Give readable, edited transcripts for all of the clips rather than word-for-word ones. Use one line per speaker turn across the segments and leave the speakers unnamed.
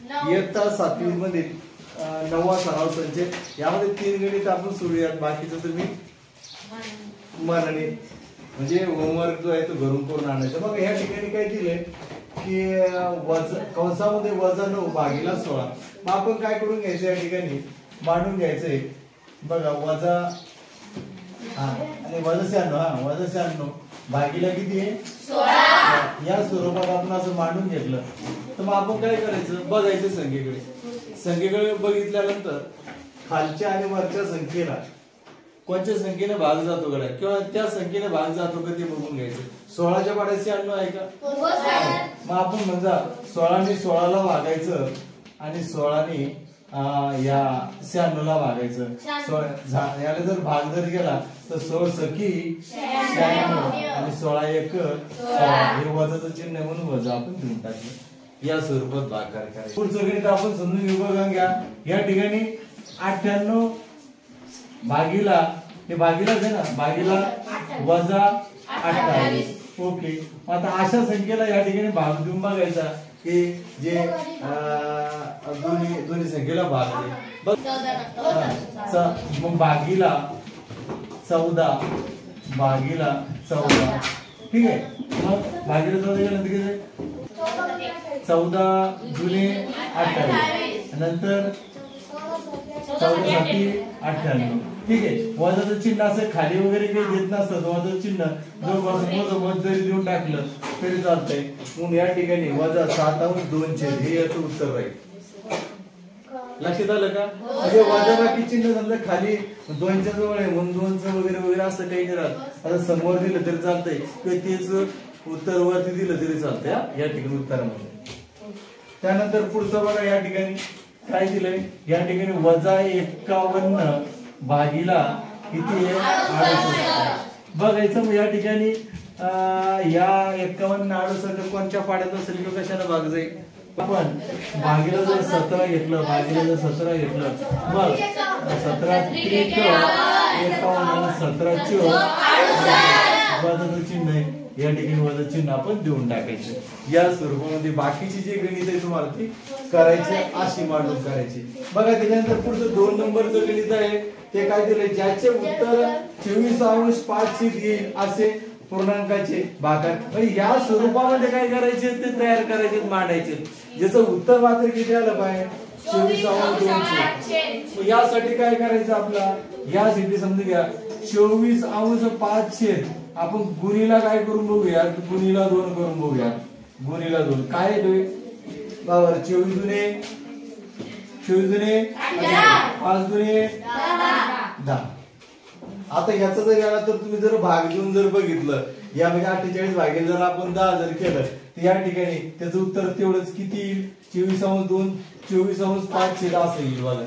इयत्ता 7वी मधील 9वा सराव संच। यामध्ये 3 गणित आपण सोडूयात, बाकीचं तुम्ही मनाने म्हणजे होमवर्क जो आहे तो घरून करून आणायचा। बघा या ठिकाणी काय दिले की कंसामध्ये -9 भागिले 16। मग आपण काय करून घ्यायचं या ठिकाणी मांडून घ्यायचंय। बघा वजा आणि -96 भागिले किती आहे 16। या स्वरूपात आपण असं मांडून घेतलं तर मग आपण काय करायचं बघायचं संख्येकडे बघितल्यानंतर खालच्या आणि वरच्या संख्येला कोणत्या संख्येने भाग जातो गड्या किंवा त्या संख्येने भाग जातो का ते बघून घ्यायचं। 16च्या पाड्यात 96 आहे का? मग आपण म्हणजे 16 ने 16ला भागायचं आणि 16 ने या 96ला भागायचं। याला जर भाग जर गेला तर 16 सखी 96 आणि 16 एक 16। हे वजाचं चिन्ह म्हणून वजा आपण घेऊन टाकलं। या स्वरूपात भागाकार करायचं। पुढचं गणित आपण समजून घेऊ। बघा घ्या या ठिकाणी 98 भागिला हे भागिलाच आहे ना, भागिला -28। ओके, आता अशा संख्येला या ठिकाणी भाग देऊन बघायचा की जे दोन्ही संख्येला भाग दे। मग भागिला 14 भागिला 14 ठीक आहे। मग भागिला 14 गेल्यानंतर किती 14 दुने 28 नंतर 14 × 98 ठीक आहे। वजाचं चिन्ह असं खाली वगैरे काही देत नसतं, वजाचं चिन्ह जवळपास जरी देऊन टाकलं तरी चालतंय। मग या ठिकाणी वजा 7/2 हे याचं उत्तर राहील। लक्षात आलं का? म्हणजे वजाबाकी चिन्ह समजा खाली 2च्या जवळ आहे म्हणून 2चं वगैरे वगैरे असं काही नाही राहत। आता समोर दिलं तरी चालतंय किंवा तेच उत्तर वरती दिलं तरी चालतंय या ठिकाणी उत्तरामध्ये। त्यानंतर पुढचं बघा या ठिकाणी काय दिलंय या ठिकाणी -51 भागिला किती आहे 68 बघायचं। मग या ठिकाणी या 51 68 कोणत्या पाड्यात असेल किंवा कशाला भाग जाईल? आपण भागिला जर 17 घेतलं भागिला जर 17 घेतलं मग 17 × 51 17 वजाचं चिन्ह आहे या ठिकाणी वजा चिन्ह आपण देऊन टाकायचं। या स्वरूपामध्ये बाकीची जी गणित आहे तुम्हाला ती करायची अशी मांडून करायची। बघा त्याच्यानंतर पुढचं 2 नंबरचं गणित आहे ते काय दिलंय ज्याचे उत्तर 24/5 येईल असे पूर्णांकाचे भागाकार। म्हणजे या स्वरूपामध्ये काय करायचे ते तयार करायचे मांडायचे। ज्याचं उत्तर मात्र किती आलं पाहिजे 24/200। यासाठी काय करायचं आपला यासाठी समजून घ्या 24/5 आपण गुणीला काय करून बघूया गुणीला 2 करून बघूया। गुणीला 2 काय येतोय बरोबर 24 दुने 5 दुने 10। आता याचा जर याला तर तुम्ही जर भाग देऊन जर बघितलं यामध्ये 48 भागिले जर आपण 10 जर केलं तर या ठिकाणी त्याचं उत्तर तेवढंच किती येईल 24/2 24/5 असं येईल बघा।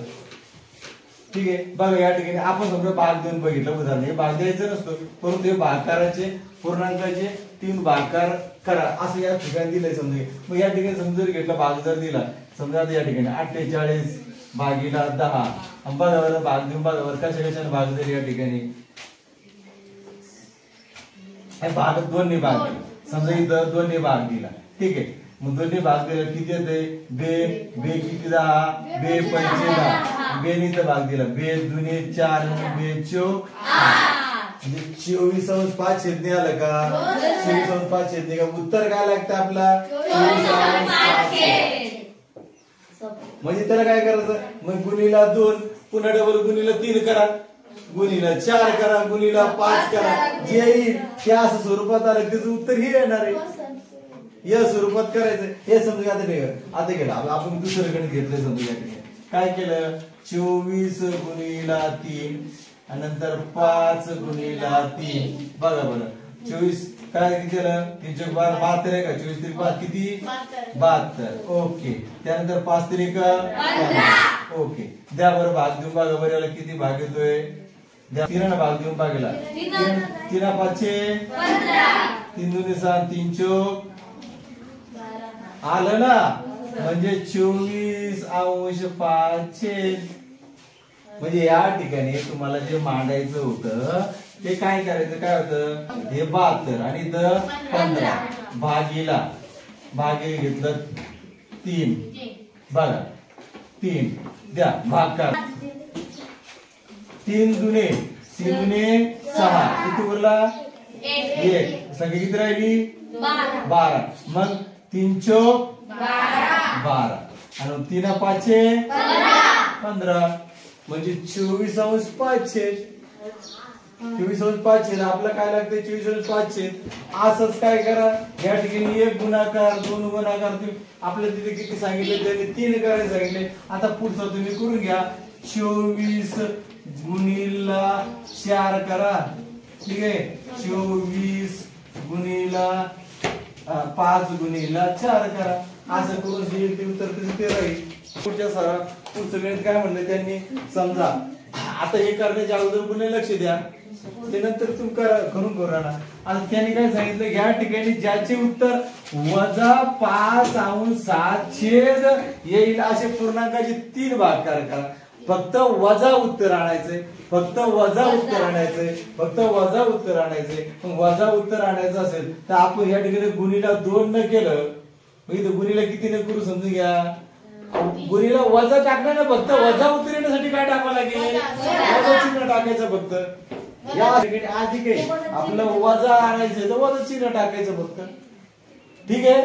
ठीक आहे बघा या ठिकाणी आपण समजा भाग देऊन बघितलं उदाहरण हे भाग द्यायचं नसतं परंतु हे भागाकाराचे पूर्णांकाचे 3 भागाकार करा असं या ठिकाणी दिलंय समजा। मग या ठिकाणी समजा जर घेतला भाग जर दिला समजा आता या ठिकाणी 48 भागिला 10 बघा बरं भाग देऊन बघा बरं कशाने भाग दिले या ठिकाणी हे भाग 2 ने भाग समजा इथं 2 ने भाग दिला ठीक आहे। मग 2 ने भाग दिला किती येते बे किती 10 बे 5 10 बे ने इथं भाग दिला बे दुने 4 बे 4 म्हणजे 24/5 येत नाही आलं का 24/5 येत नाही का? उत्तर काय लागतं आपला 24/5 म्हणजे त्याला काय करायचं मग गुणीला 2 पुन्हा डबल गुणीला 3 करा गुणीला 4 करा गुणीला 5 करा जे येईल त्या असं स्वरूपात आलं त्याचं उत्तर हे येणार आहे। या स्वरूपात करायचं हे समजा आता केलं आपण दुसरं गणित घेतलं समजा काय केलं 24 गुणीला 3 आणि नंतर 5 गुणीला 3 बघा बरं 24 काय किती केलं 3/12 आहे का 24 3 5 किती 72 ओके। त्यानंतर 5 3 15 ओके। द्या बरं भाग देऊन बघा बरं याला किती भाग येतोय द्या 3 भाग देऊन बघायला 3 5 15 3 दुने 7 3 चौक आलं ना म्हणजे 24/5 म्हणजे या ठिकाणी तुम्हाला जे मांडायचं होतं ते काय करायचं काय होतं हे 72 आणि इथं 15 भागीला भागे घेतलं 3 बघा 3 द्या भाग करा 3 दुने 3 दुने 6 किती उरला 1 संख्या किती राहिली 12 मग 3 चौक 12 आणि 3 पाचे 15 म्हणजे 24 अंश 5 24 अंश 5 आपल्याला काय लागते 24 अंश 5 असंच काय करा या ठिकाणी 1 गुणाकार 2 गुणाकार आपल्याला तिथे किती सांगितले त्यांनी 3 करायला सांगितले आता पुढचं तुम्ही करून घ्या 24 गुणिला 4 करा ठीक आहे 24 गुणिला 5 गुणिला 4 करा असं करून ते उत्तर ते राहील पुढच्या पुढचं गणित काय म्हणलं त्यांनी समजा आता हे करण्याच्या अगोदर पुन्हा लक्ष द्या ते नंतर तुम्ही करून राहणार आता त्यांनी काय सांगितलं या ठिकाणी ज्याचे उत्तर -5 अंश 7 छेद येईल असे पूर्णांकाचे 3 भाग करा फक्त वजा उत्तर आणायचंय फक्त वजा उत्तर आणायचंय फक्त वजा उत्तर आणायचंय मग वजा उत्तर आणायचं असेल तर आपण या ठिकाणी गुणीला 2 न केलं इथं गुणीला किती न करू समजून घ्या गुणीला वजा टाकणार ना फक्त वजा उत्तर येण्यासाठी काय टाकावं लागेल वजा चिन्ह टाकायचं फक्त या अधिक आहे आपलं वजा आणायचं तर वजा चिन्ह टाकायचं फक्त ठीक आहे